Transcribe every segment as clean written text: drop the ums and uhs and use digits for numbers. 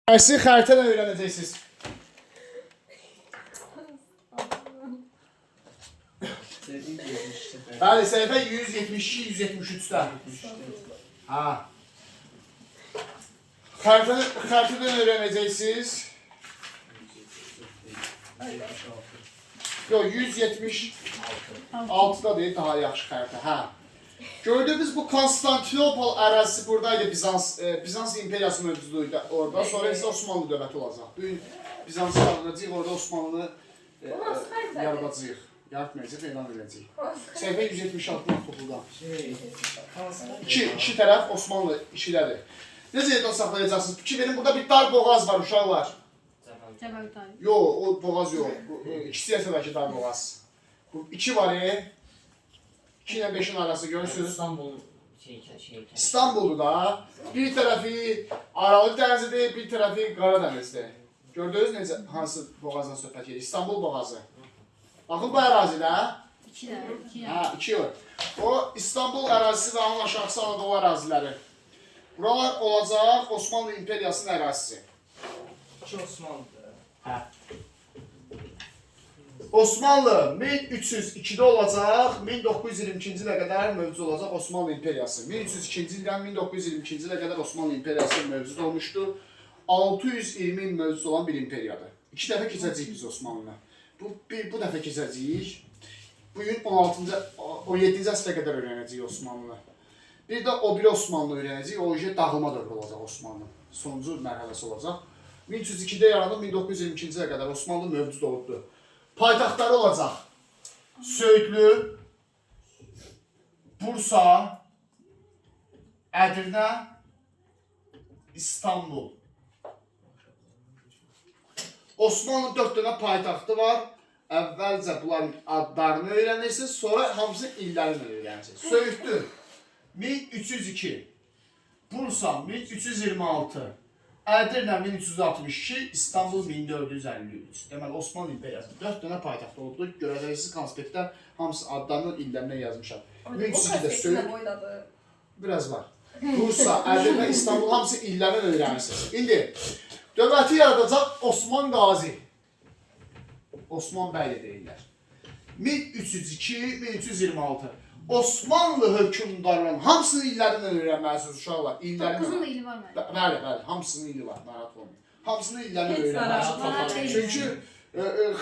Dərsi xəritə ilə öyrənəcəksiniz. Bəli, səhifə 172-173-də. Ha. Xəritədən öyrənəcəksiniz. Yox, 176-da deyil, daha yaxşı xəritə. Hə. Gördüğünüz bu Konstantinopol ərazisi buradaydı, Bizans imperiyası mövcuduydu orada. Sonra isə Osmanlı dövləti olacaq. Bugün Bizans'ı yaradacaq, orada Osmanlı yaradacaq. Yaratmayacaq, elan edəcək. Səhifə 176-dan toxuldan. İki tərəf Osmanlı işilədir. Necə yerdən saxlayacaqsınız? Fikir verin, burada bir dar boğaz var, uşaqlar. Yox, o boğaz yox. İkisi yasadakı dar boğaz. Bu iki var, 2 ilə 5'in arası görürsünüz. İstanbul'da da bir tərəfi Aralıq dənizidir, bir tərəfi Qara dənizdir. Gördünüz necə hansı boğazdan söhbət edir? İstanbul boğazı. Baxın bu ərazidə. 2 var. O İstanbul ərazisi və onun aşağısı Anadolu əraziləri. Buralar olacaq Osmanlı İmperiyasının ərazisi. Osmanlı'dır. Hə. Osmanlı 1302'də olacaq, 1922-ci ilə qədər mövcud olacaq Osmanlı İmperiyası. 1302-ci ildən 1922-ci ilə qədər Osmanlı İmperiyası mövcud olmuşdur. 620 il mövcud olan bir imperiyadır. 2 dəfə keçəcəyik biz Osmanlı'na. Bu dəfə keçəcəyik. Bugün 17-ci əsrə qədər öyrənəcəyik Osmanlı'na. Bir də o biri Osmanlı öyrənəcəyik, o dağılma dövrü olacaq Osmanlı. Sonuncu mərhələsi olacaq. 1302'də yaranıb 1922-ci ilə qədər Osmanlı mövcud olubdur. Paytaxtları olacaq. Söğütlü, Bursa, Ədirnə, İstanbul. Osmanlı 4 dənə paytaxtı var. Əvvəlcə bunların adlarını öyrənirsiniz, sonra hamısı illərini öyrənirsiniz. Söğütlü 1302, Bursa 1326, Ədirnə 1362, İstanbul 1453. Deməli, Osmanlı İmperiyası 4 dənə paytaxt oldu. Görəcəksiniz konspektdə hamısı adlarını illərindən yazmışam. 1302-də Söğüt, biraz var. Bursa, Ədirnə, İstanbul hamısı illərini öyrənirsiniz. İndi dövləti yaradacaq Osman Qazi. Osman bəy də deyirlər. 1302-1326. Osmanlı hökümdarlarının hamısının illerinden öyrənməlisiniz uşaqlar. 9'un da ili var mı? Bəli, hamısının ili var, narahat olmayın. Hamısının illerinden öyrənməlisiniz. Çünkü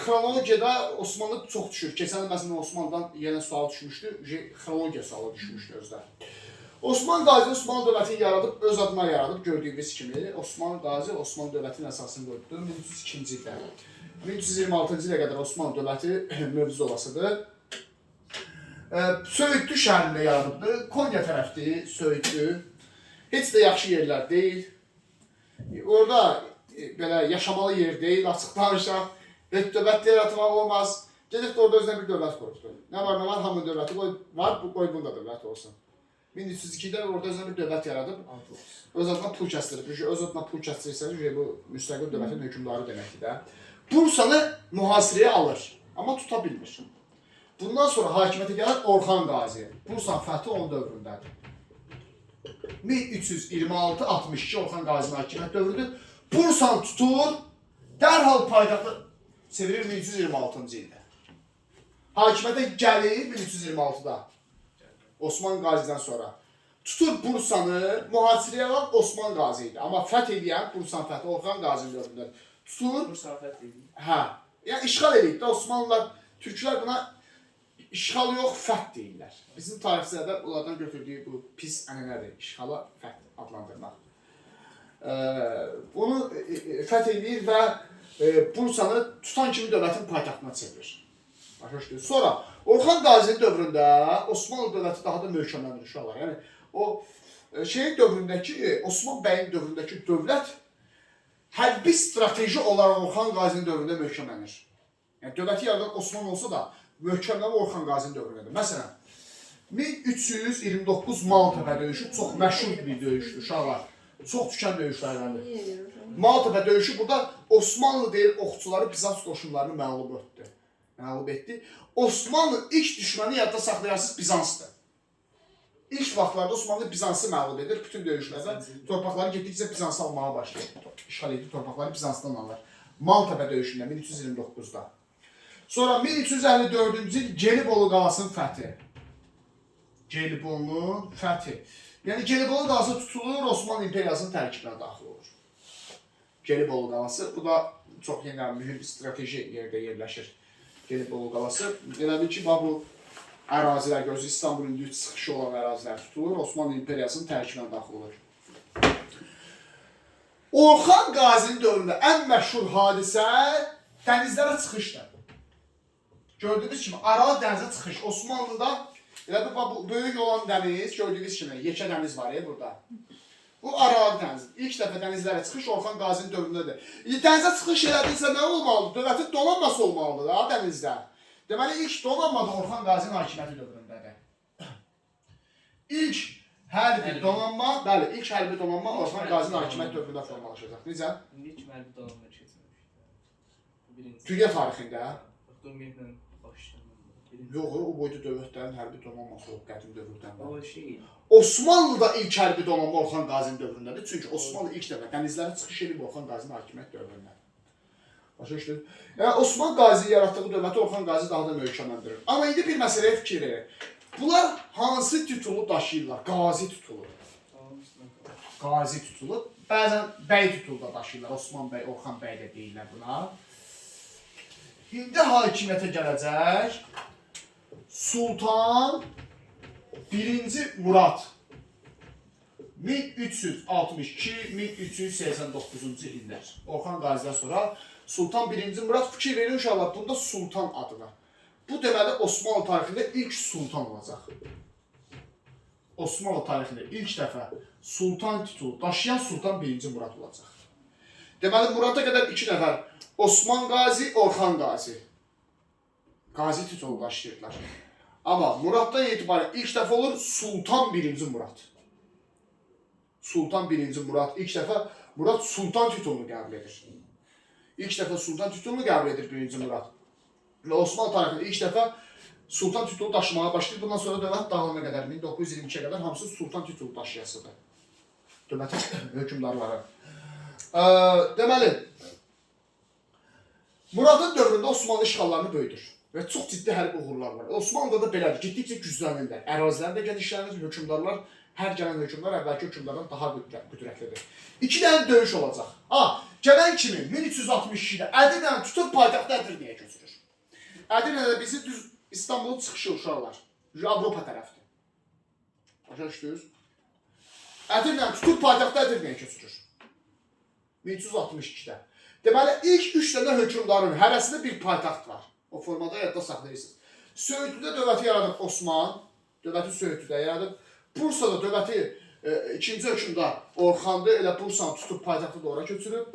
xronologiyada Osmanlı çox düşür. Keçən məsələn Osmanlıdan yenə sual düşmüşdü. Xronologiya sualı düşmüşdü özdə. Osman Qazi Osmanlı dövlətini yaradıb, öz adına yaradıb gördüyünüz kimi. Osman Qazi Osmanlı dövlətinin əsasını qoydu 1302-ci ildə. 1326-cı ilə qədər Osmanlı dövləti mövcud olasıdır. Söğütlü şəhərində yaradıbdır. Konya tərəfdir, Söğütlü. Heç də yaxşı yerlər deyil. Orada belə yaşamalı yer deyil, açıq danışaq. Heç dövlət yaratmaq olmaz. Gedib orada özünə bir dövlət qoyubdur. Nə var, hamı dövləti var, qoy bunda dövlət olsun. 1302'də orada özünə bir dövlət yaradıb, öz adına pul kəsdirib. Öz adına pul kəsdirirsə, bu müstəqil dövlətin hökümdarı deməkdir də. Bursanı mühasirəyə alır, amma tuta bilmir. Bundan sonra hakimiyyətə gələn Orxan Qazi. Bursan fəthi onun dövründədir. 1326-62 Orxan Qazinin hakimiyyət dövrüdür. Bursan tutur, dərhal paytaxtı çevirir 1326-cı ildə. Hakimiyyətə gəlir 1326-da. Osman Qazi'dən sonra. Tutur Bursanı, mühasirəyə alan Osman Qazi idi. Amma fəth edən Bursan fəthi Orxan Qazinin dövründədir. Tutur. Bursa fəth edildi. Hə. Yəni işğal edildi də Osmanlılar, türklər buna işğal yox, fəth deyirlər. Bizim tarixçilərdə onlardan götürdüyü bu pis ənənədir, işğala fəth adlandırmaq. Bunu fəth edir və Bursanı tutan kimi dövlətin paytaxtına çevirir. Başa düşdünüz. Sonra Orxan Qazinin dövründə Osmanlı dövləti daha da möhkəmlənir uşaqlar. Yəni o şeyin dövründəki, Osman bəyin dövründəki dövlət hərbi strateji olaraq Orxan Qazinin dövründə möhkəmlənir. Yəni dövləti yaradan Osman olsa da möhkəmlənmə Orxan Qazinin dövründədir. Məsələn, 1329 Maltepe döyüşü çox məşhur bir döyüşdür uşaqlar. Çox tükən döyüşlərdəndir. Maltepe döyüşü burada Osmanlı deyil, oxçuları Bizans qoşunlarını məğlub etdi. Osmanlı ilk düşməni yadda saxlayarsınız Bizansdır. İlk vaxtlarda Osmanlı Bizansı məğlub edir. Bütün döyüşlərdə torpaqları getdikcə Bizansı almağa başlayır. İşğal etdiyi torpaqları Bizansdan alır. Maltepe döyüşündə 1329-da. Sonra 1354-cü il Gelibolu qalasının fəthi. Gelibolu'nun fəthi. Yəni Gelibolu qalası tutulur, Osmanlı İmperiyasının tərkibinə daxil olur. Gelibolu qalası, bu da çox yeni mühüm strateji yerdə yerləşir. Gelibolu qalası. Elədir ki, bu ərazilər gözü İstanbulun düz çıxışı olan ərazilər tutulur, Osmanlı İmperiyasının tərkibinə daxil olur. Orxan Qazinin dövründə ən məşhur hadisə dənizlərə çıxışdır. Gördüyünüz kimi Aral dənizə çıxış. Osmanlıda elə bu böyük olan dəniz, gördüyünüz kimi yekə dəniz var ya burada. Bu Aral dəniz. İlk dəfə dənizlərə çıxış Orxan Qazinin dövründədir. Dənizə çıxış elədiysə nə olmalıdır? Dövlətin donanması olmalıdır da dənizdə. Deməli ilk donanma da Orxan Qazinin hakimiyyəti dövründədir. İlk hərbi donanma, bəli, ilk hərbi donanma Orxan Qazinin hakimiyyət dövründə formalaşacaq. Necə? İlk hərbi donanma keçməmişdi. Dünya tarixində. Ümumiyyətlə başlandı. Yox, o boyda dövlətlərin hərbi donanması olub qədim dövrdən. O şey. Osmanlıda ilk hərbi donanma Orxan Qazinin dövründədir. Çünki Osmanlı ilk dəfə dənizlərə çıxış edib Orxan Qazinin hakimiyyət dövründə. Başa düşdünüz? Yəni Osman Qazi yaratdığı dövləti Orxan Qazi daha da möhkəmləndirir. Amma indi bir məsələyə fikir verir. Bunlar hansı titulu daşıyırlar? Qazi titulu. Qazi titulu. Bəzən bəy titulu da daşıyırlar. Osman bəy, Orxan bəy də deyirlər buna. İndi hakimiyyətə gələcək Sultan 1-ci Murad 1362-1389-cu illər. Orxan Qazidən sonra Sultan 1-ci Murad fikir verir inşallah bunda Sultan adına. Bu deməli Osmanlı tarixində ilk sultan olacaq. Osmanlı tarixində ilk dəfə sultan titulu daşıyan Sultan 1-ci Murad olacaq. Deməli Murada qədər 2 nəfər Osman Qazi, Orxan Qazi. Qazi titulu daşıyırlar. Amma Muraddan etibarən ilk dəfə olur Sultan 1-ci Murad. Sultan 1-ci Murad ilk dəfə Murad Sultan titulunu qəbul edir. İlk dəfə Sultan titulunu qəbul edir 1-ci Murad. Və Osmanlı tarixində ilk dəfə Sultan titulu daşımağa başlayır. Bundan sonra dövlət dağılana qədər, 1922-yə qədər hamısı Sultan titulu daşıyasıdır. Dövlətin hökümdarları. Deməli, Muradın dövründə Osmanlı işğallarını böyüdür. Və çox ciddi hərbi uğurlar var. Osmanlıda da belədir, getdikcə güclənirlər. Ərazilərdə genişlənir, hökümdarlar, hər gələn hökümdar əvvəlki hökümdardan daha qüdrətlidir. 2 dənə döyüş olacaq. Gələn kimi 1362-də Ədirnə tutub paytaxtı Ədirnəyə köçürür. Ədirnədə bizi düz İstanbulun çıxışı uşaqlar. Avropa tərəfdir. Başa düşdünüz? Ədirnə tutub paytaxtı Ədirnəyə köçürür. 1362-də. Deməli, ilk 3 dənə hökümdarın hərəsində bir paytaxt var. O formada yadda saxlayırsınız. Söğütlüdə dövləti yaradıb Osman, dövləti Söğütlüdə yaradıb. Bursada dövləti ikinci hökümdar Orxandı, elə Bursanı tutub paytaxtı da ora köçürüb.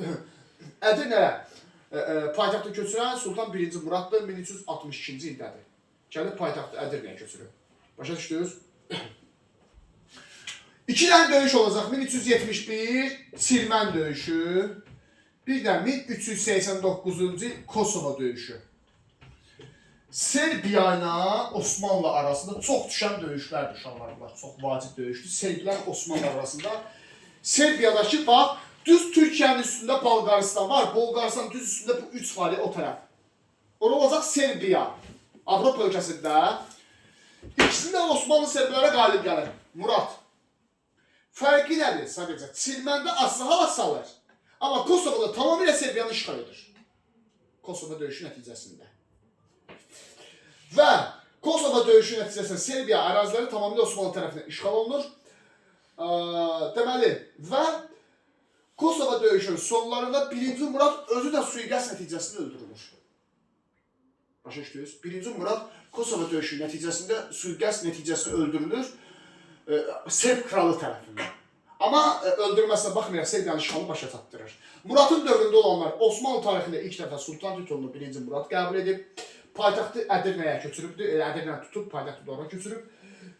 Ədirnəyə paytaxtı köçürən Sultan 1-ci Muraddır, 1362-ci ildədir. Gəlib paytaxtı Ədirnəyə köçürüb. Başa düşdünüz? 2 dənə döyüş olacaq. 1371 Çirmən döyüşü. Bir də 1389-cu il Kosovo döyüşü. Serbiya ilə Osmanlı arasında çox düşən döyüşlərdir uşaqlar. Çox vacib döyüşdür. Serbiya ilə Osmanlı arasında. Serbiyadakı bax, düz Türkiyənin üstündə Bolqaristan var. Bolqaristan düz üstündə bu 3 var ya o tərəf. Ora olacaq Serbiya. Avropa ölkəsində. İkisində Osmanlı Serbiyalara qalib gəlir. Murad. Fərqi nədir sadəcə? Çirməndə asığa salır. Amma Kosovoda tamamilə Serbiyanı işğal edir. Kosovo döyüşü nəticəsində. Və Kosovo döyüşü nəticəsində Serbiya əraziləri tamamilə Osmanlı tərəfindən işğal olunur. Deməli, və Kosovo döyüşünün sonlarında 1-ci Murad özü də sui-qəsd nəticəsində öldürülür. Başa düşdünüz? 1-ci Murad Kosovo döyüşü nəticəsində sui-qəsd nəticəsində öldürülür Serb kralı tərəfindən. Amma öldürməsinə baxmayaraq Serbiyanın işğalı başa çatdırır. Muradın dövründə olanlar Osmanlı tarixində ilk dəfə Sultan titulunu 1-ci Murad qəbul edib, paytaxtı Ədirnəyə köçürübdür, Ədirnə tutub paytaxtı da ora köçürüb.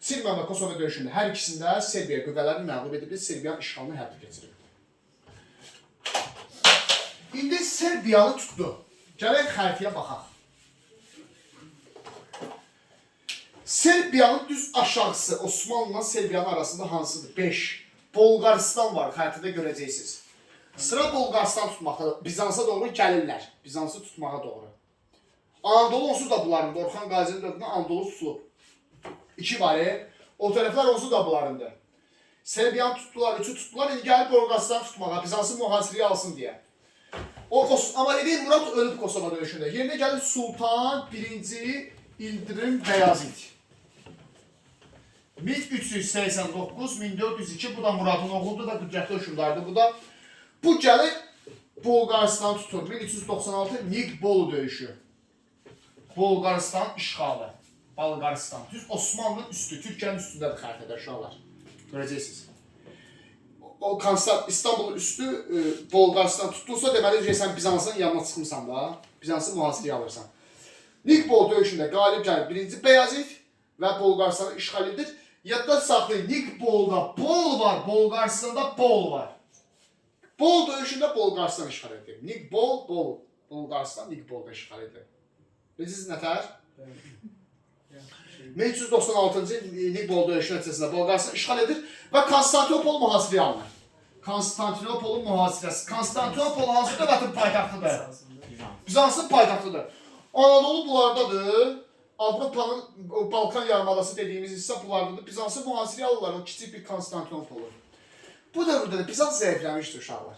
Çirmən və Kosovo döyüşündə hər ikisində Serbiya qüvvələrini məğlub edib, Serbiyanın işğalını həyata keçirib. İndi Serbiyanı tutdu. Gələk xəritəyə baxaq. Serbiyanın düz aşağısı Osmanlı'la Serbiyanın arasında hansıdır? 5. Bolqarıstan var, xəritədə görəcəksiniz. Sıra Bolqarıstan tutmaqda, Bizansa doğru gəlirlər. Bizansı tutmağa doğru. Anadolu onsuz da bunlarında, Orxan Qazinin dövründə Anadolu tutulub. 2 var, o tərəflər onsuz da bunlarında. Serbiyanı tutdular, 3'ü tutdular, indi gəlib Bolqarıstan tutmağa, Bizansı mühasirəyə alsın deyə. Amma Edil Murad ölüb Kosova döyüşündə. Yerinə gəlib Sultan 1. İldirim Bəyazid. 1389-1402, bu da Muradın oğludur da, qüdrətli hökmdardır bu da. Bu gəlir Bolqarıstan tutur. 1396 Niq-Bolu döyüşü. Bolqarıstan işğalı. Bolqarıstan. Düz Osmanlı'nın üstü, Türkiyənin üstündədir xəritədə uşaqlar. Görəcəksiniz. O İstanbul'un üstü Bolqarıstan tutulsa, deməli sən Bizansın yanına çıxmısan da, Bizansın mühasirəyə alırsan. Niq-Bol döyüşündə qalib gəlir 1. Bəyazid və Bolqarıstanı işğal edir. Yadda saxlayın, Niq-Bolda Bol var, Bolqarıstanda Bol var. Bol döyüşündə Bolqarıstan işğal edir. Niq-Bol, Bol. Bolqarıstan Niq-Bolda işğal edir. Bilirsiniz nətər? 1396-cı Niq-Bol döyüşü nəticəsində Bolqarıstan işğal edir və Konstantinopol mühasirəyə alınır. Konstantinopolun mühasirəsi. Konstantinopol hansı dövlətin paytaxtıdır? Bizansın paytaxtıdır. Anadolu bunlardadır. Avropanın Balkan yarımadası dediğimiz hissə bunlardadır. Bizansın mühasirəyə alırlar o kiçik bir Konstantinopolu. Bu dövrdə də Bizans zəifləmişdir uşaqlar.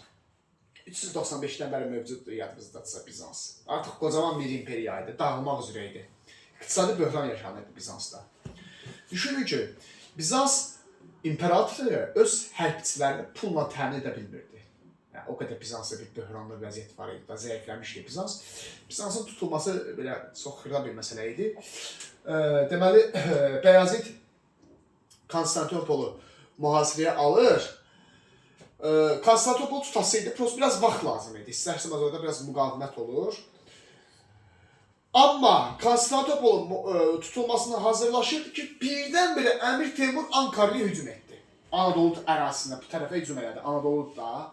395-dən bəri mövcuddur yadınızdadırsa Bizans. Artıq qocaman bir imperiya idi, dağılmaq üzrə idi. İqtisadi böhran yaşanırdı Bizansda. Düşünün ki, Bizans imperatoru öz hərbçilərini pulla təmin edə bilmirdi. Yəni, o qədər Bizansda bir böhranlı vəziyyət var idi, zəifləmişdi Bizans. Bizansın tutulması belə çox xırda bir məsələ idi. Deməli, Bəyazid Konstantinopolu mühasirəyə alır. Konstantinopol tutasıydı, prosto biraz vaxt lazım idi. İstərsəməz orada biraz müqavimət olur. Amma Konstantinopolun tutulmasına hazırlaşırdı ki, birdən-birə Əmir Teymur Ankara'ya hücum etdi. Anadolu ərazisində bu tərəfə hücum elədi, Anadolu da.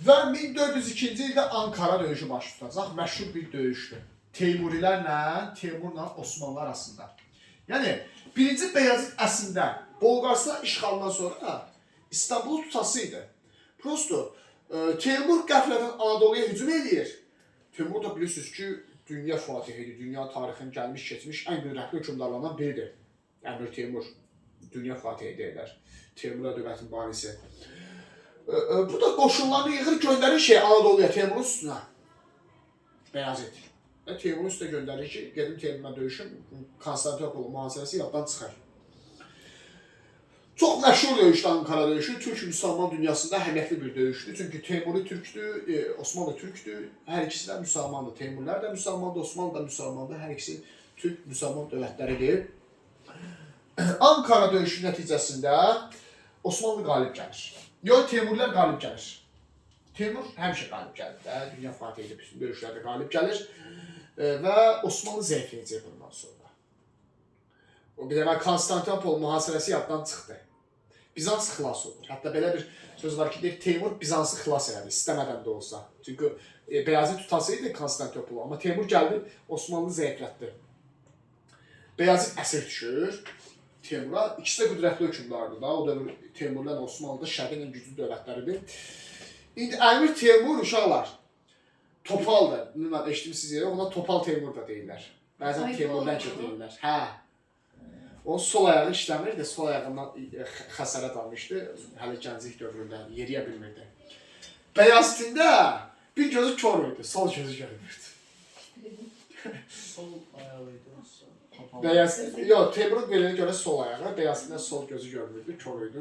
Və 1402-ci ildə Ankara döyüşü baş tutacaq, məşhur bir döyüşdür. Teymurla Osmanlı arasında. Yəni, 1. Bəyazid əslində Bolqarıstan işğalından sonra İstanbul'u tutasıydı. Prosto Teymur qəflətən Anadolu'ya hücum edir. Teymur da bilirsiniz ki, dünya fatihidir, dünya tarixinin gəlmiş keçmiş ən qüdrətli hökmdarlarından biridir. Əmir Teymur, dünya fatihi deyirlər. Teymura dövlətin banisi. Bu da qoşunlarını yığır, göndərir Anadolu'ya, Teymurun üstünə. Bəyazid. Teymurun üstünə göndərir ki, gedim Teymurla döyüşüm, Konstantinopolun mühasirəsi yaddan çıxar. Çox məşhur döyüşdür Ankara döyüşü, Türk-Müsəlman dünyasında əhəmiyyətli bir döyüşdür. Çünki Teymuri türkdür, Osmanlı türkdür, hər ikisi də müsəlmandır. Teymurlər də müsəlmandır, Osmanlı da müsəlmandır, hər ikisi türk-müsəlman dövlətləridir. Ankara döyüşü nəticəsində Osmanlı qalib gəlir. Yox, Teymurlər qalib gəlir. Teymur həmişə qalib gəlir də, dünya fatihidir, bütün döyüşlərdə qalib gəlir və Osmanlı zəifləyəcək bundan sonra. O bir demək Konstantinopol mühasirəsi yaddan çıxdı. Bizans xilas olur. Hətta belə bir söz var ki, Teymur Bizansı xilas elədi, istəmədən də olsa. Çünki Bəyazid tutasıydı Konstantinopolu, amma Teymur gəldi, Osmanlı zəiflətdi. Bəyazid əsir düşür Teymura. İkisi də qüdrətli hökmdardır da. O dövr Teymurla Osmanlı'da şərqin ən güclü dövlətləridir. İndi Əmir Teymur uşaqlar Topaldır. Bilməm, eşitmişsiniz yerə, ona Topal Teymur da deyirlər. Bəzən Teymurdan ki deyirlər. Hə. Onun sol ayağı işləmirdi, sol ayağından xəsarət almışdı. Hələ gənclik dövründə yeriyə bilmirdi. Bəyazidində bir gözü kör idi, sol gözü görmürdü. Sol ayağıydı. Bəyazid, yox, Teymurun belinə görə sol ayağı, Bəyazidində sol gözü görmürdü, kör idi.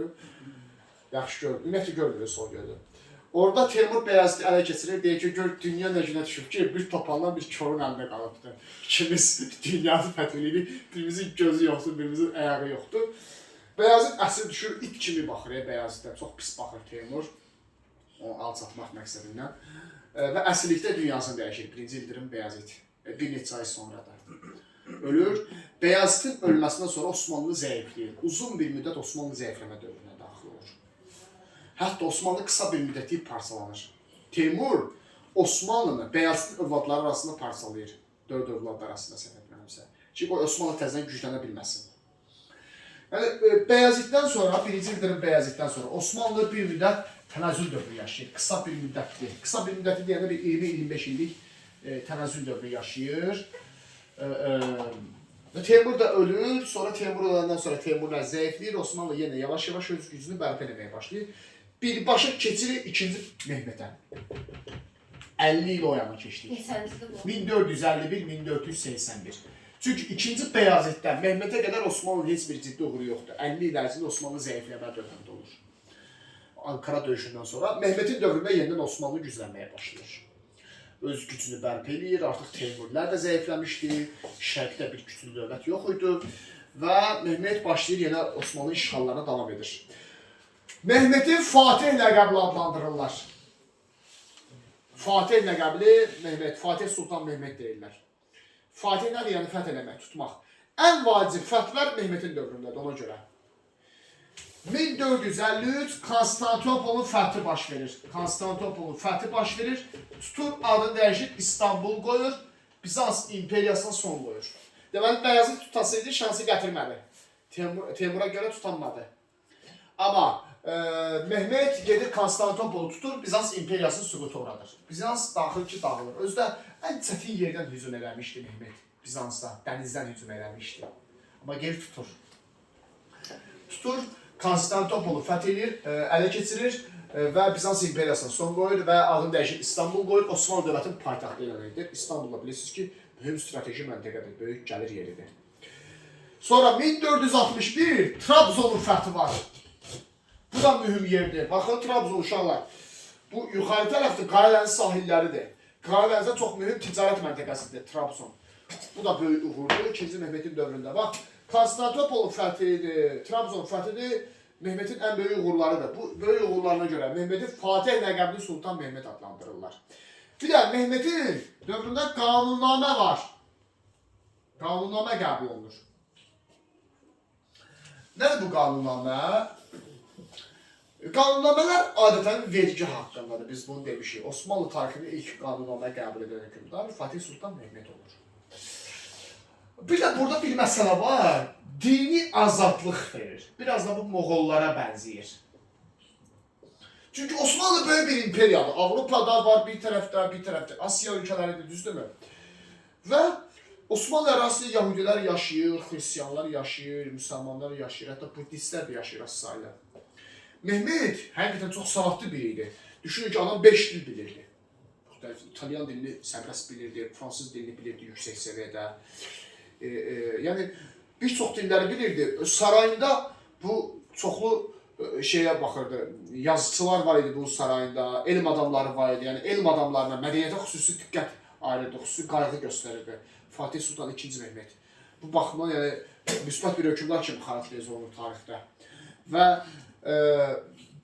Yaxşı gördü, ümumiyyətlə görmürdü sol gözü. Orada Teymur Bəyazidi ələ keçirir, deyir ki, gör dünya nə günə düşüb ki, bir topandan bir körün əlində qalıbdır. İkimiz dünyanı fəthləyirik, birimizin gözü yoxdur, birimizin ayağı yoxdur. Bəyazid əsir düşür, it kimi baxır Bəyaziddən, çox pis baxır Teymur. Onu alçatmaq məqsədindən. Və əsirlikdə dünyasını dəyişir, 1. İldirim Bəyazid. Bir neçə ay sonra da ölür. Bəyazidin ölməsindən sonra Osmanlı zəifləyir. Uzun bir müddət Osmanlı zəifləmə dövrünə daxil olur. Hətta Osmanlı qısa bir müddətli parçalanır. Teymur Osmanlını Bəyazidin övladları arasında parçalayır. 4 övlad arasında səhv etmirəmsə. ki Osmanlı təzədən güclənə bilməsin. Yəni Bəyazitdən sonra, 1-ci İldırım Bəyazitdən sonra Osmanlı bir müddət tənəzzül dövrü yaşayır. Qısa bir müddətli. Qısa bir müddətli deyəndə bir 20-25 illik tənəzzül dövrü yaşayır. Teymur da ölür, sonra Teymur öləndən sonra Teymurlar zəifləyir, Osmanlı yenə yavaş-yavaş öz gücünü bərpa etməyə başlayır. Birbaşa keçirir 2-ci Mehmetə. 50 il o yana keçdik. 1451-1481. Çünki 2-ci Bəyazitdən Mehmetə qədər Osmanlının heç bir ciddi uğuru yoxdur. 50 il ərzində Osmanlı zəifləmə dövründə olur. Ankara döyüşündən sonra Mehmetin dövründə yenidən Osmanlı güclənməyə başlayır. Öz gücünü bərpa edir, artıq Teymurlər də zəifləmişdi, şərqdə bir güclü dövlət yox idi və Mehmet başlayır yenə Osmanlı işğallarına davam edir. Mehmeti Fatih ləqəbli adlandırırlar. Fatih ləqəbli Mehmet, Fatih Sultan Mehmet deyirlər. Fatih nədir? Yəni fəth eləmək, tutmaq. Ən vacib fəthlər Mehmetin dövründədir, ona görə. 1453 Konstantinopolun fəthi baş verir. Konstantinopolun fəthi baş verir. Tutur, adını dəyişir, İstanbul qoyur, Bizans imperiyasına son qoyur. Deməli, Bəyazıt tutasıydı, şansı gətirmədi. Teymura görə tutanmadı. Amma Mehmet gedir Konstantinopolu tutur, Bizans imperiyasını süquta uğradır. Bizans daxil ki dağılır. Özü də ən çətin yerdən hücum eləmişdi Mehmet. Bizansda, dənizdən hücum eləmişdi. Amma geri tutur. Tutur, Konstantinopolu fəth edir, ələ keçirir və Bizans imperiyasına son qoyur və adını dəyişir, İstanbul qoyur. Osmanlı dövlətinin paytaxtı elan edir. İstanbulda bilirsiniz ki, mühüm strateji məntəqədir, böyük gəlir yeridir. Sonra 1461 Trabzonun fəthi var. Bu da mühüm yerdir. Baxın, Trabzon uşaqlar. Bu yuxarı tərəfdə Qaradəniz sahilləridir. Qaradənizdə çox mühüm ticarət məntəqəsidir Trabzon. Bu da böyük uğurdur 2-ci Mehmetin dövründə. Bax, Konstantinopolun fəthidir, Trabzon fəthidir, Mehmetin ən böyük uğurlarıdır. Bu böyük uğurlarına görə Mehmeti Fatih ləqəbli Sultan Mehmet adlandırırlar. Bir də Mehmetin dövründə qanunnamə var. Qanunnamə qəbul olunur. Nədir bu qanunnamə? Qanunnamələr adətən vergi haqqındadır. Biz bunu demişik. Osmanlı tarixində ilk qanunnamə qəbul edən hökmdar Fatih Sultan Mehmet olur. Bir də burada bir məsələ var. Dini azadlıq verir. Biraz da bu Moğollara bənzəyir. Çünki Osmanlı böyük bir imperiyadır. Avropada var bir tərəfdə. Asiya ölkələridir, düzdürmü? Və Osmanlı ərazisində Yahudilər yaşayır, Xristiyanlar yaşayır, Müsəlmanlar yaşayır, hətta Budistlər də yaşayır az sayılı. Mehmet həqiqətən çox savadlı biri idi. Düşünün ki, adam 5 dil bilirdi. İtalyan dilini sərbəst bilirdi, fransız dilini bilirdi yüksək səviyyədə. Yəni, bir çox dilləri bilirdi. Sarayında bu çoxlu şeyə baxırdı. Yazıçılar var idi bu sarayında, elm adamları var idi. Yəni, elm adamlarına, mədəniyyətə xüsusi diqqət ayırdı, xüsusi qayğı göstərirdi. Fatih Sultan II Mehmet. Bu baxımdan, yəni, müsbət bir hökmdar kimi xarakterize olunur tarixdə. Və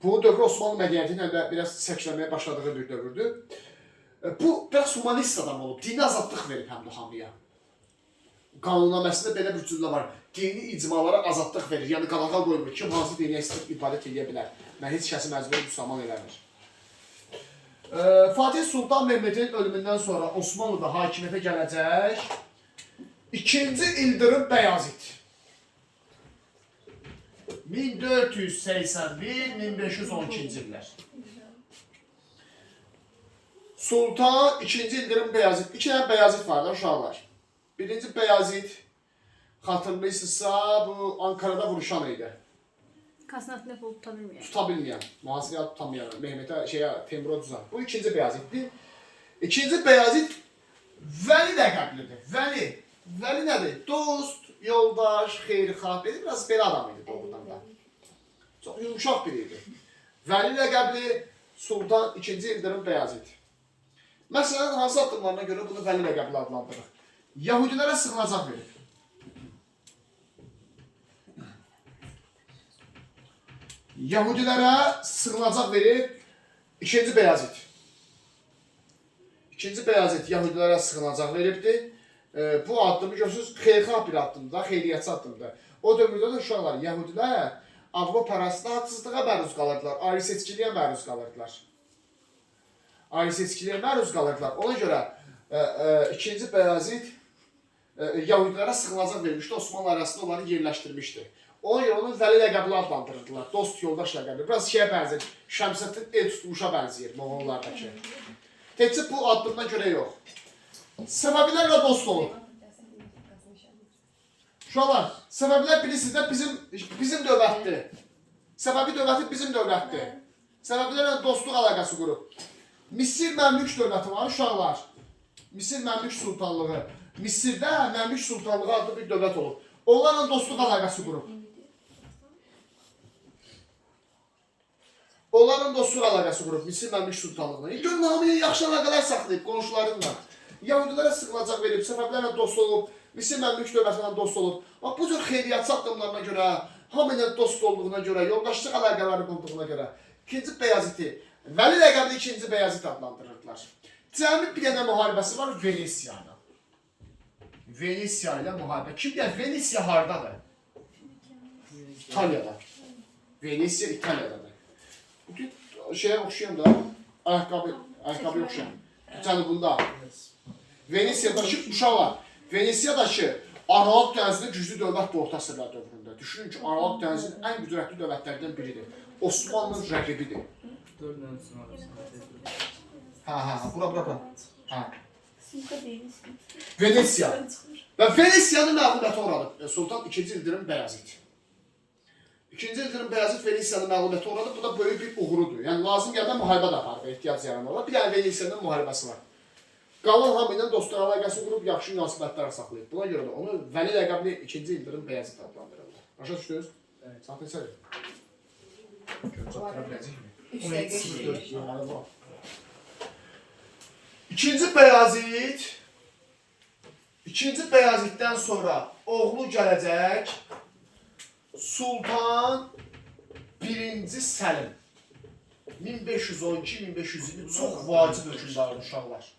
bu dövrü Osmanlı mədəniyyətinin də biraz çəkləməyə başladığı bir dövrdür. Bu, biraz humanist adam olub, dini azadlıq verib həm də hamıya. Qanunnaməsində belə bir cümlə var. Dini icmalara azadlıq verir, yəni qalağa qoymur. Kim hansı diniyə istəyib ibadət edə bilər. Mən heç kəsi məcbur müsəlman eləmir. Fatih Sultan Mehmetin ölümündən sonra Osmanlıda hakimiyyətə gələcək 2-ci İldırım Bəyazit. 1481-1512-ci illər. Sultan 2-ci İldırım Bəyazit. 2 dənə Bəyazit var da uşaqlar. Birinci Bəyazit, xatırlayırsınızsa, bu Ankarada vuruşan idi. Konstantinopolu tuta bilməyən. Tuta bilməyən, mühasirəyə tutamayan, Mehmetə, Teymura düzən. Bu 2-ci Bəyazitdir. 2-ci Bəyazit Vəli ləqəblidir. Vəli nədir? Dost, yoldaş, xeyirxah, biraz belə adam idi doğrudan da. Çox yumuşaq biri idi. Vəli ləqəbli Sultan 2-ci İldırım Bəyazit. Məsələn, hansı addımlarına görə bunu Vəli ləqəbli adlandırır? Yahudilərə sığınacaq verib. Yahudilərə sığınacaq verib 2-ci Bəyazit. 2-ci Bəyazit Yahudilərə sığınacaq veribdir. Bu addımı görürsünüz, xeyirxah bir addımdır, xeyriyyətçi addımdır. O dövrdə də uşaqlar, Yahudilər Avropa arasında haqsızlığa məruz qalırdılar, ayrı seçkiliyə məruz qalırdılar. Ayrı seçkiliyə məruz qalırdılar. Ona görə 2-ci Bəyazit Yahudilərə sıxılacaq vermişdi, Osmanlı arasında onları yerləşdirmişdi. Ona görə onun Vəli ləqəbini adlandırırdılar, dost yoldaş ləqəbi. Biraz şeyə bənzəyir, Şəmsəddin el tutmuşa bənzəyir Moğollardakı. Təkcə bu addımdan görə yox. Səbəbilərlə dost olub. Uşaqlar, səbəblər bilirsiniz də bizim dövlətdir. Səbəbi dövləti bizim dövlətdir. Səbəblərlə dostluq əlaqəsi qurub. Misir Məmlük dövləti var uşaqlar. Misir Məmlük Sultanlığı. Misirdə Məmlük Sultanlığı adlı bir dövlət olub. Onlarla dostluq əlaqəsi qurub. Onların dostluq əlaqəsi qurub Misir Məmlük Sultanlığına. Görün hamıya yaxşı əlaqələr saxlayıb qonşularınla. Yahudilərə sıxılacaq verib, səbəblərlə dost olub, Misir Məmlük dövlətindən dost olub. Bax bu cür xeyriyyatçı addımlarına görə, hamıyla dost olduğuna görə, yoldaşlıq əlaqələri qurduğuna görə İkinci Beyaziti, Vəli ləqəbli İkinci Beyazit adlandırırdılar. Cəmi bir dənə müharibəsi var Venesiya ilə. Venesiya ilə müharibə. Kim deyər? Venesiya hardadır? İtaliyada. Venesiya İtaliyadadır. Bugün şeyə oxşayan da, ayaqqabı oxşayan. Cənubunda. Venesiyadakı uşaqlar. Venesiyadakı Aralıq dənizində güclü dövlətdir Orta Əsrlər dövründə. Düşünün ki, Aralıq dənizinin ən qüdrətli dövlətlərdən biridir. Osmanlının rəqibidir. Bura. Venesiya. Və Venesiyanın məğlubiyyətə uğradı Sultan II. İldırım Bəyazit. II. İldırım Bəyazit Venesiyanın məğlubiyyətə uğradı. Bu da böyük bir uğurudur. Yəni lazım gəldən müharibə də aparıb, ehtiyac yaranır. Bir dənə Venesiyanın müharibəsi var. Qalan hamıyla dostluq əlaqəsi qurub yaxşı münasibətlər saxlayıb. Buna görə də onu Vəli ləqəbli II. İldırım Bəyazit adlandırırlar. Başa düşdünüz? Saat neçədir? Çatdıra biləcəkmi? 3 dəqiqə. İkinci Bəyazitdən sonra oğlu gələcək Sultan 1-ci Səlim. 1512-1520 çox vacib hökmdarı uşaqlar.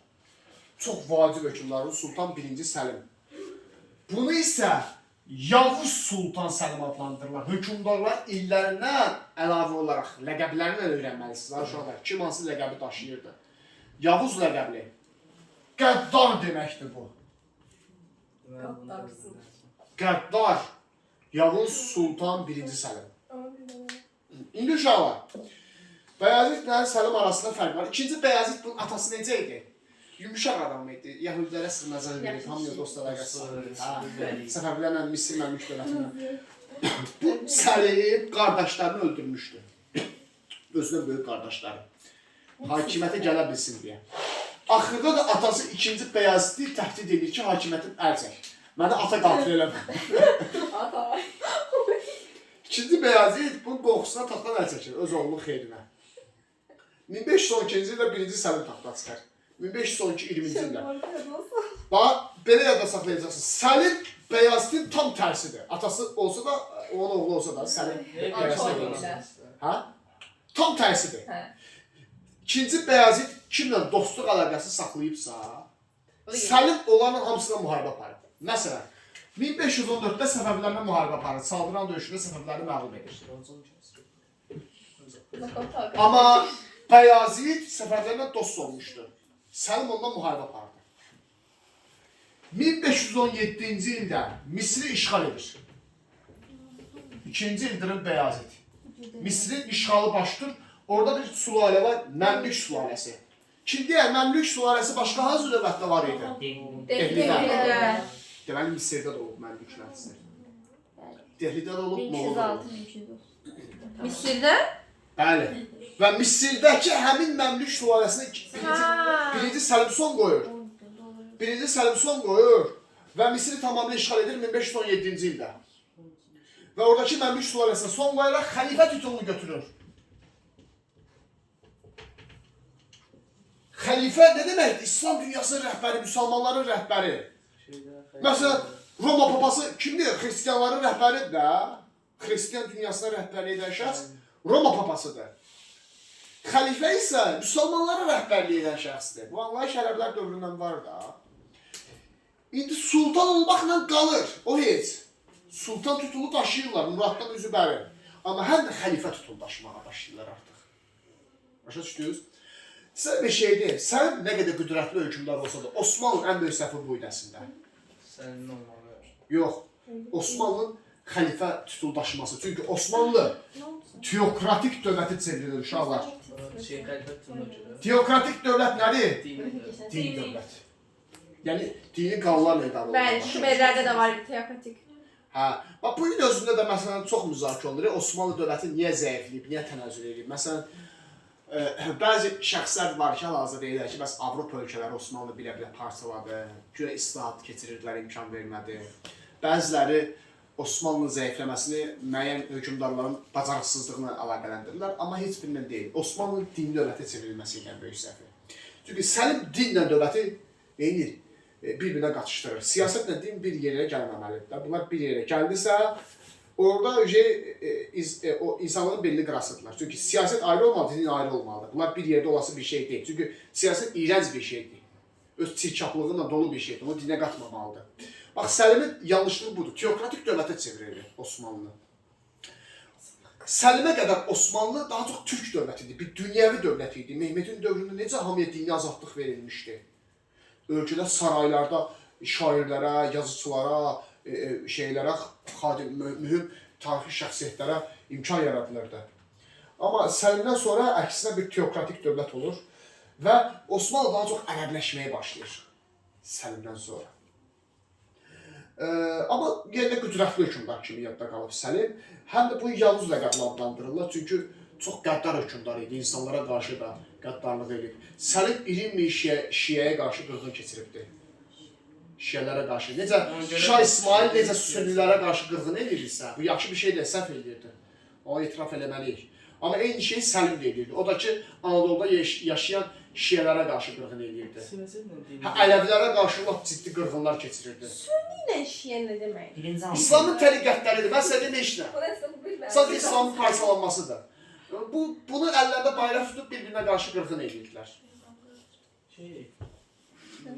Çox vacib hökmdarı Sultan 1-ci Səlim. Bunu isə Yavuz Sultan Səlim adlandırırlar. Hökmdarlar illərindən əlavə olaraq ləqəblərini öyrənməlisiniz uşaqlar. Kim hansı ləqəbi daşıyırdı? Yavuz ləqəbli. Qəddar deməkdir bu. Qəddar. Yavuz Sultan 1-ci Səlim. İndi uşaqlar, Bəyazitlə Səlim arasında fərq var. İkinci Bəyazit bunun atası necə idi? Yumuşaq adam idi. Yahudilərə sığınacaq verib, hamıya dost əlaqəsi saxlayıb. Səfəvilərlə Misir Məmlük dövlətindən. Bu Səlim qardaşlarını öldürmüşdü. Özünə böyük qardaşları. Hakimiyyətə gələ bilsin deyə. Axırda da atası ikinci Bəyaziti təhdid edir ki, hakimiyyətin əl çək. Mənə ata qatil eləmə. Ata. İkinci Bəyazit bunun qorxusuna taxtdan əl çəkir, öz oğlunun xeyrinə. 1512-ci ildə birinci Səlim taxtdan çıxar. 1512-20-ci ildə. Bax, belə yadda saxlayacaqsınız. Səlim Bəyazitin tam tərsidir. Atası olsa da, onun oğlu olsa da Səlim Bəyazitin. Hə? Tam tərsidir. İkinci Bəyazit kimlə dostluq əlaqəsi saxlayıbsa, Səlim onların hamısına müharibə aparıb. Məsələn, 1514-də Səfəvilərlə müharibə aparıb, saldıran döyüşündə Səfəviləri məğlub edir. Amma Bəyazit Səfəvilərlə dost olmuşdu. Səlim ondan müharibə apardı. 1517-ci ildə Misri işğal edir. İkinci İldırım Bəyazit. Misrin işğalı başdır. Orada bir sülalə var, Məmlük sülaləsi. Kim deyər, Məmlük sülaləsi başqa hansı dövlətdə var idi? Dehlidə. Deməli, Misirdə də olub Məmlüklər. Dehlidə də olub, Moğolda da olub. Misirdə? Bəli. Və Misirdəki həmin Məmlük sülaləsinə birinci Səlim son qoyur. Birinci Səlim son qoyur və Misri tamamilə işğal edir 1517-ci ildə. Və oradakı Məmlük sülaləsinə son qoyaraq xəlifə titulunu götürür. Xəlifə nə deməkdir? İslam dünyasının rəhbəri, müsəlmanların rəhbəri. Məsələn, Roma papası kimdir? Xristiyanların rəhbəridir də. Xristiyan dünyasına rəhbərlik edən şəxs Roma papasıdır. Xəlifə isə müsəlmanlara rəhbərlik edən şəxsdir. Bu anlayış ərəblər dövründən var da. İndi sultan olmaqla qalır. O heç. Sultan titulu daşıyırlar, Muraddan üzü bəri. Amma həm də xəlifə titulu daşımağa başlayırlar artıq. Başa düşdünüz? Sizə bir şey deyil. Sən nə qədər qüdrətli hökmdar olsa da, Osmanlının ən böyük səhvi bu idəsində. Sənin olmalı. Yox. Osmanlının xəlifə tituldaşıması. Çünki Osmanlı teokratik dövləti çevrilir uşaqlar. Şey qəlbət tutduğuna görə. Teokratik dövlət nədir? Dinlə. Dini dövlət. Yəni dini qanunlarla idarə olunur. Bəli, Şumerlərdə də var teokratik. Hə, bax bu il özündə də məsələn çox müzakirə olunur. Osmanlı dövləti niyə zəifləyib, niyə tənəzzül edib? Məsələn, bəzi şəxslər var ki, hal-hazırda deyirlər ki, bəs Avropa ölkələri Osmanlı bilə-bilə parçaladı, güya islahat keçirirdilər, imkan vermədi. Bəziləri Osmanlının zəifləməsini müəyyən hökmdarların bacarıqsızlığına əlaqələndirirlər, amma heç birindən deyil. Osmanlının dini dövlətə çevrilməsi ilə böyük səhvi. Çünki Səlim dinlə dövləti neyir? Bir-birinə qatışdırır. Siyasətlə din bir yerə gəlməməlidir. Bunlar bir yerə gəldisə, orada o insanların belini qırasıdırlar. Çünki siyasət ayrı olmalıdır, din ayrı olmalıdır. Bunlar bir yerdə olası bir şey deyil. Çünki siyasət iyrənc bir şeydir. Öz çirkablığı dolu bir şeydir. Onu dinə qatmamalıdır. Bax, Səlimin yanlışlığı budur. Teokratik dövlətə çevirir Osmanlı. Səlimə qədər Osmanlı daha çox türk dövlətidir. Bir dünyəvi dövlət idi. Mehmetin dövründə necə hamıya dini azadlıq verilmişdi. Ölkədə saraylarda şairlərə, yazıçılara, mühüm tarixi şəxsiyyətlərə imkan yaradılırdı. Amma Səlimdən sonra əksinə bir teokratik dövlət olur və Osmanlı daha çox ərəbləşməyə başlayır Səlimdən sonra. Amma yenə qüdrətli hökmdar kimi yadda qalıb Səlim. Həm də bu Yavuz ləqəblə adlandırırlar, çünki çox qəddar hökmdar idi, insanlara qarşı da qəddarlıq edib. Səlim iri şiəyə qarşı qırğın keçiribdi. Şiələrə qarşı. Necə Şah İsmail necə sünnilərə qarşı qırğın edirsə, bu yaxşı bir şey də səhv edirdi. Onu etiraf eləməliyik. Amma eyni şey Səlim də edirdi. O da ki, Anadoluda yaşayan şiələrə qarşı qırğın edirdi. Ələvilərə qarşı lap ciddi qırğınlar keçirirdi. Sünni ilə şiə nə demək? İslamın təriqətləridir. Mən sizə demə işlə. Sadəcə İslamın parçalanmasıdır. Bunu əllərində bayraq tutub bir-birinə qarşı qırğın edirdilər. Ki, bu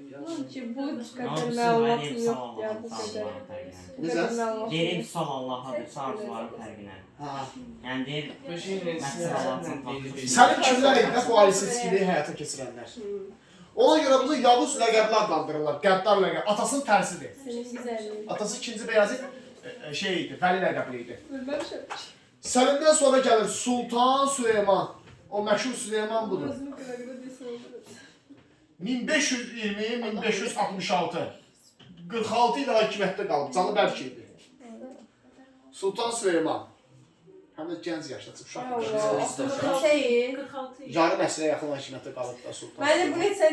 qədər məlumatım yoxdur ya, bu qədər. Necə? Deyir sual Allah'a arzuların fərqinə. Yəni deyir, məqsəd Allah'ın fərqinə. Səlim kimlər idi? Bu ailəsizliyi həyata keçirənlər. Ona görə bunu Yavuz ləqəblə adlandırırlar. Qəddar ləqəb. Atasının tərsidir. Senin güzəlliyin. Atası 2-ci Bəyazid idi, Vəli ləqəbli idi. Səlimdən sonra gəlir Sultan Süleyman. O məşhur Süleyman budur. 1520-1566. 46 il hakimiyyətdə qalıb, canı bərk idi. Sultan Süleyman. Həm də gənc yaşda çıxıb yarım əsrə yaxın hakimiyyətdə qalıb da Sultan Süleyman. Məncə bu neçə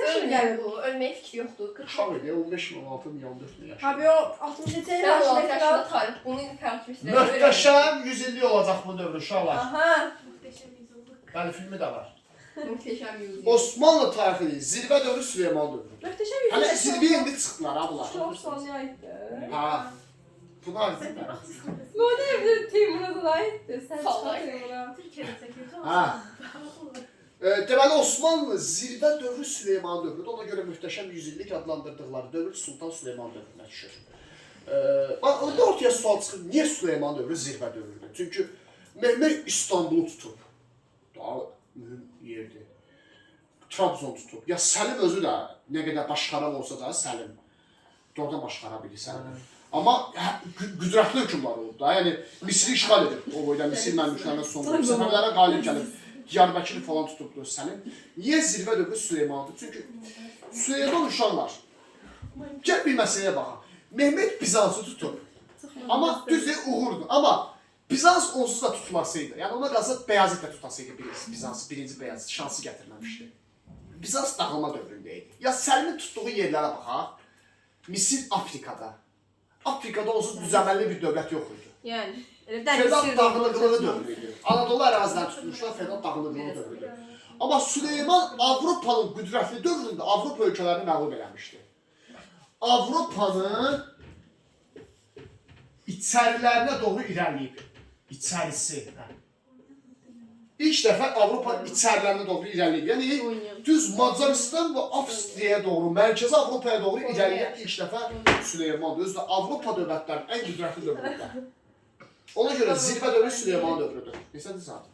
yaşına gəlir? Ölməyə fikri yoxdur. Uşaq idi, 15-16-14 yaş. Abi o 60 yaşına Yaşında tarix. Bunu tərtib Möhtəşəm 100 illik olacaq bu dövr uşaqlar. Aha. Bəli, filmi də var. Möhtəşəm yüzyıl. Osmanlı tarixinin zirvə dövrü Süleyman dövrü. Möhtəşəm Hələ yüzü. zirvəyə indi çıxdılar ha bunlar. Çox sonya aiddir. Ha. Buna aiddir. Bu ne evde Teymur'a aittir. Sen çıkar Teymur'a. Ha. Deməli Osmanlı zirvə dövrü Süleyman dövrüdür. Ona görə möhtəşəm 100 illik adlandırdıqları dövr Sultan Süleyman dövrünə düşür. Orada ortaya sual çıxır, niyə Süleyman dövrü zirvə dövrüdür? Çünki Mehmet İstanbul'u tutub. Daha mühüm yerdir. Trabzon tutub. Ya Səlim özü də nə qədər başqaran olsa da Səlim doğrudan başqara bilir Səlim. Amma qüdrətli hökmlar olub da. Yəni Misri işğal edib. O boyda Misir məmlüklərinə son qoyub. Səfərlərə qalib gəlib. Diyarbəkiri falan tutubdu Səlim. Niyə zirvə dövrü Süleymandır? Çünki Süleyman uşaqlar. Gəl bir məsələyə baxaq. Mehmet Bizansı tutub. Amma düzdür, uğurdur. Amma Bizans onsuz da tutmasıydı. Yəni ona qalsa Bəyazid də tutasıydı Bizans, birinci Bəyazid şansı gətirməmişdi. Bizans dağılma dövründə idi. Ya Səlimin tutduğu yerlərə baxaq. Misir Afrikada. Afrikada onsuz düzəməlli bir dövlət yox idi. Yəni. Feodal dağınıqlığı dövrü idi. Anadolu əraziləri tutmuşlar, feodal dağınıqlığı dövrü idi. Amma Süleyman Avropanın qüdrətli dövründə Avropa ölkələrini məğlub eləmişdi. Avropanın içərilərinə doğru irəliyib. İçərisi. İlk dəfə Avropanın içərilərinə doğru irəliyib. Yəni düz Macaristan və Avstriyaya doğru, Mərkəzi Avropaya doğru irəliyib ilk dəfə Süleymandır. Özü də Avropa dövlətlərinin ən qüdrətli dövründə. Ona görə zirvə dövrü Süleyman dövrüdür. Neçədir saat?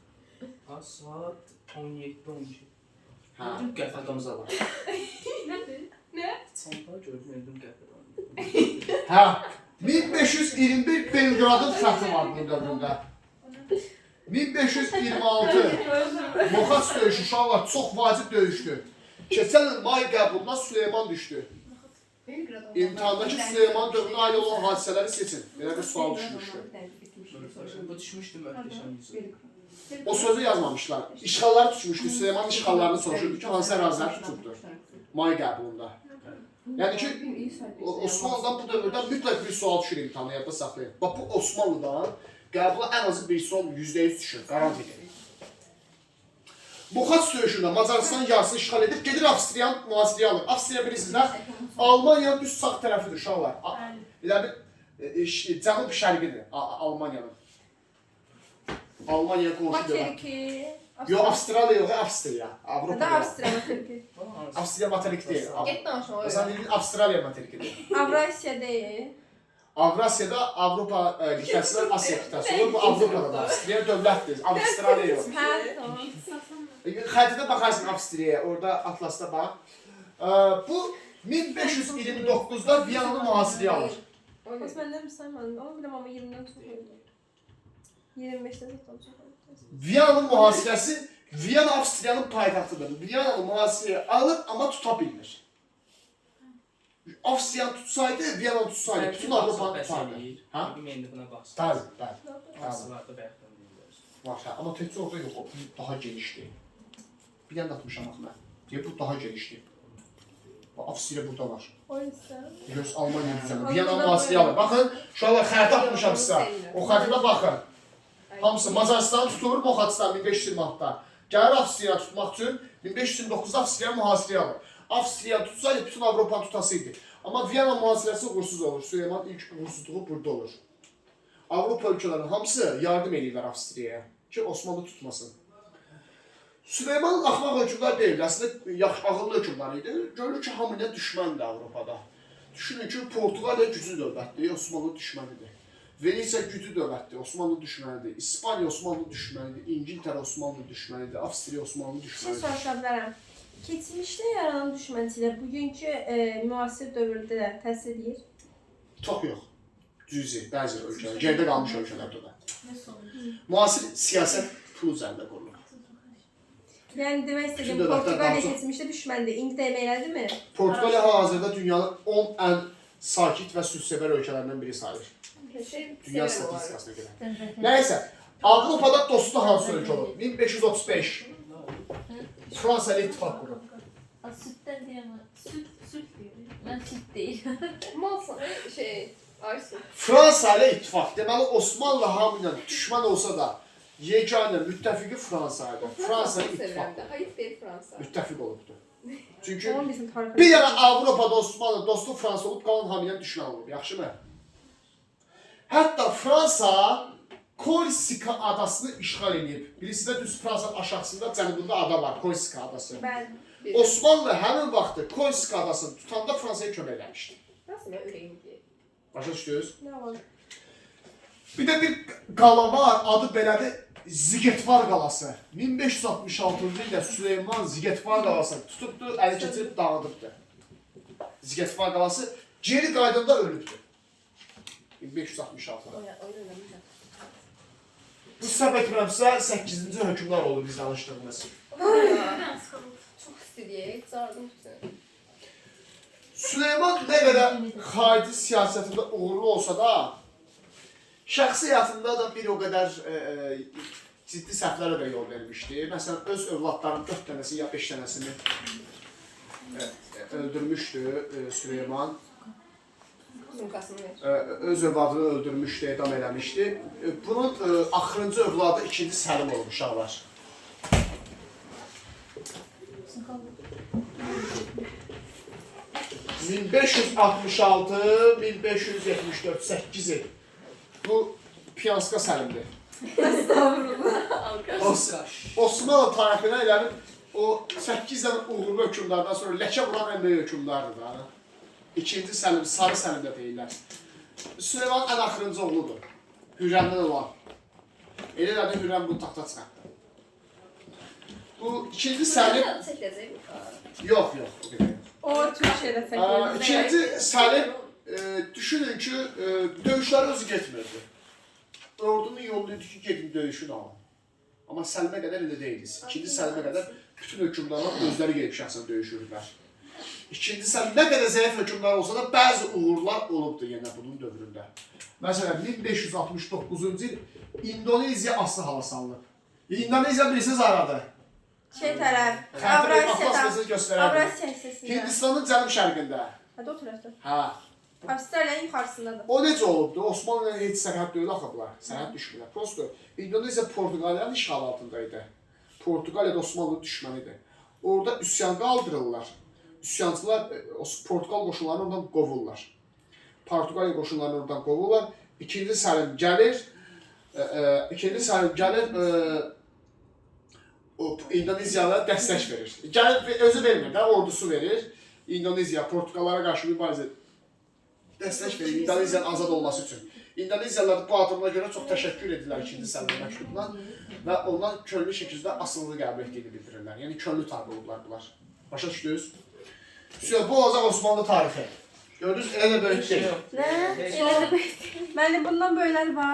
Saat 17-12. Hə, qəhvətamıza var. Nədir? Nə? Çanta görmürdüm qəhvədən. Hə, 1521 Belgradın fəthi var bu dövründə. 1526 Moxaç döyüşü uşaqlar çox vacib döyüşdür. Keçən il may qəbuluna Süleyman düşdü. İmtihandakı Süleyman dövrünə aid olan hadisələri seçin. Belə bir sual düşmüşdü. Bu düşmüşdü möhtəşəm yüzü. O sözü yazmamışlar. İşğalları tutmuşdu. Süleyman işğallarını soruşurdu ki, hansı ərazilər tutubdur may qəbulunda. Yəni ki, Osmanlıdan bu dövrdə mütləq bir sual düşür imtihana, yadda saxlayın. Bax, bu Osmanlıdan qəbula ən azı bir sual %100 düşür, garantidir. Moxaç döyüşündə Macarıstan yarısını işğal edib, gedir Avstriyanın mühasirəyə alır. Avstriya bilirsiniz də, Almaniyanın düz sağ tərəfidir uşaqlar. Elə bir cənub şərqidir Almaniyanın. Almaniya qonşu dövlət. Materiki. Yox, Avstraliya yox, Avstriya. Da Avropa. Avstriya materiki. Avstriya materik deyil. Get danışma. Məsələn, dedin Avstraliya materikidir. Avrasya değil. Avrasiyada Avropa qitəsi, Asiya qitəsi olur. Bu Avropada da Avstriya dövlətdir. Avstraliya yox. Hə, tamam. Xəritədə baxarsın Avstriyaya, orada atlasda bax. Bu 1529-da Viyananı mühasirəyə alır. Bəs məndən bir saymadın. Ama biləm ama 20'den çox oldu. 25'te zaten çok oldu. Viyananın mühasirəsi Viyana Avstriyanın paytaxtıdır. Viyananı mühasirəyə alır, amma tuta bilmir. Avstriyanı tutsaydı, Viyananı tutsaydı, bütün Avropanı tutardı. Ha? Bir indi buna baxsın. Bəli. Hansı vardı bayaqdan bilmiyoruz. Var, hə. Amma təkcə orada yox, o daha genişdir. Bir dənə də atmışam axı mən. Deyir, bu daha genişdir. Bax, Avstriya burada var. O yüzden. Göz Almanya düzəni. Viyananı mühasirəyə alır. Baxın, uşaqlar xəritə atmışam sizə. O xəritədə baxın. Hamısı Macarıstanı tutur, Moxaçdan 1526-da. Gəlir Avstriya tutmaq üçün 1529-da Avstriya mühasirəyə alır. Avstriya tutsaydı bütün Avropanı tutasıydı. Amma Viyana mühasirəsi uğursuz olur. Süleyman ilk uğursuzluğu burada olur. Avropa ölkələrinin hamısı yardım edirlər Avstriyaya ki, Osmanlı tutmasın. Süleyman axmaq hökmdar deyil, əslində ağıllı hökmdar idi. Görür ki, hamıya düşməndir Avropada. Düşünün ki, Portuqaliya güclü dövlətdir, Osmanlı düşmənidir. Venesiya güclü dövlətdir, Osmanlı düşmənidir. İspaniya Osmanlı düşmənidir, İngiltərə Osmanlı düşmənidir, Avstriya Osmanlı Bir şey düşmənidir. soruşa bilərəm. Keçmişdə yaranan düşmənçilər bugünkü müasir dövrdə də təsir edir. Çox yox. Cüzi, bəzi ölkələr, gerdə qalmış ölkələrdə də. Müasir siyasət pul üzərində qurulur. Yəni demək istədim, Bütün dövlətlər Portuqaliya daha çox- keçmişdə düşməndi. İndi demək elədirmi? Portuqaliya hal-hazırda dünyanın 10 ən sakit və sülhsevər ölkələrindən biri sayılır. Dünya statistikasına görə. Nəysə, Avropada dostluq hansı ölkə olur? 1535 Fransa ilə ittifaq qurur. Sütten diyemem. Süt diyor. Ben süt değil. Malsın, Aysun. Fransa ilə ittifaq. Deməli Osmanlı hamı ilə düşmən olsa da yeganə müttəfiqi Fransa idi. Fransa ilə ittifaq. Hayır değil Fransa. Müttəfiq olubdu. Çünki Tamam bizim tariximiz. bir yana Avropada Osmanlı dostu Fransa olub, qalan hamı ilə düşmən olub. Yaxşımı? Hətta Fransa Korsika adasını işğal edib. Bilirsiniz də düz Fransanın aşağısında cənubunda ada var, Korsika adası. Bəli. Osmanlı həmin vaxtı Korsika adasını tutanda Fransaya kömək eləmişdi. Nasıl ya öyleyim diye. Başa düşdünüz? Nə var? Bir də bir qala var, adı belədir, Zigetvar qalası. 1566-cı ildə Süleyman Zigetvar qalasını tutubdu, əli keçirib dağıdıbdı. Zigetvar qalası geri qaydında ölübdü. 1566-da. Bu səbəb etmirəmsə 8-ci hökmdar oldu biz danışdığımız. Çok istediği, zardım tutun. Süleyman nə qədər xarici siyasətində uğurlu olsa da, şəxsi həyatında da bir o qədər ciddi səhvlərə də yol vermişdi. Məsələn, öz övladlarının 4 dənəsi ya 5 dənəsini öldürmüşdü Süleyman. Zumkasını ver. Öz övladını öldürmüşdü, edam eləmişdi. Bunun axırıncı övladı 2-ci Səlim olub uşaqlar. ...1566-1574, 8 il. Bu Piyanska Səlimdir. Osmanlı tarixinə elə o 8 dənə uğurlu hökmdardan sonra ləkə vuran ən böyük hökmdardır da. İkinci Səlim, Sarı Səlim də deyirlər. Süleyman ən axırıncı oğludur. Hürrəmdən olan. Elə də Hürrəm bunu taxta çıxartdı. Bu ikinci Səlim... Yox, yox. O Türkçədə çəkildi. İkinci Səlim düşünün ki, döyüşlər özü getmirdi. Ordunun yolunu idi ki, gedin döyüşün alın. Amma Səlimə qədər elə deyiliz. İkinci Səlimə qədər bütün hökmdarlar özləri gedib şəxsən döyüşürdülər. İkinci Səlim nə qədər zəif hökmdar olsa da bəzi uğurlar olubdur yenə bunun dövründə. Məsələn, 1569-cu il İndoneziya asılı hala salınıb. İndoneziya bilirsiniz haradır? Şey tərəf, Xəritədə Avrasiyada. atlasınızı göstərərdim. Avrasiya hissəsində. Hindistanın cənub-şərqində. Hadi o tərəfdə. Hə. Avstraliyanın yuxarısındadır. O necə olubdu? Osmanlı ilə heç sərhəd deyil axıblar. Sərhəd düşmürlər. Prosto İndoneziya Portuqaliyanın işğal altındaydı. Portuqaliya da Osmanlının düşmənidir. Orada üsyan qaldırırlar. Üsyancılar Portuqal qoşunlarını oradan qovurlar. Portuqaliya qoşunlarını oradan qovurlar. İkinci Səlim gəlir. İndoneziyalılara dəstək verir. Gəlir, özü vermir də, ordusu verir. İndoneziya, Portuqallara qarşı mübarizə dəstək verir İndoneziyanın azad olması üçün. İndoneziyalılar bu adımına görə çox təşəkkür edirlər ikinci Səlimin məktubuna və ondan könüllü şəkildə asılılığı qəbul etdiyini bildirirlər. Yəni könüllü tabi olublar bunlar. Başa düşdünüz? Bu olacaq Osmanlı tarixi. Gördünüz, elə də böyük deyil. Nə? Məndə bundan böyükləri var.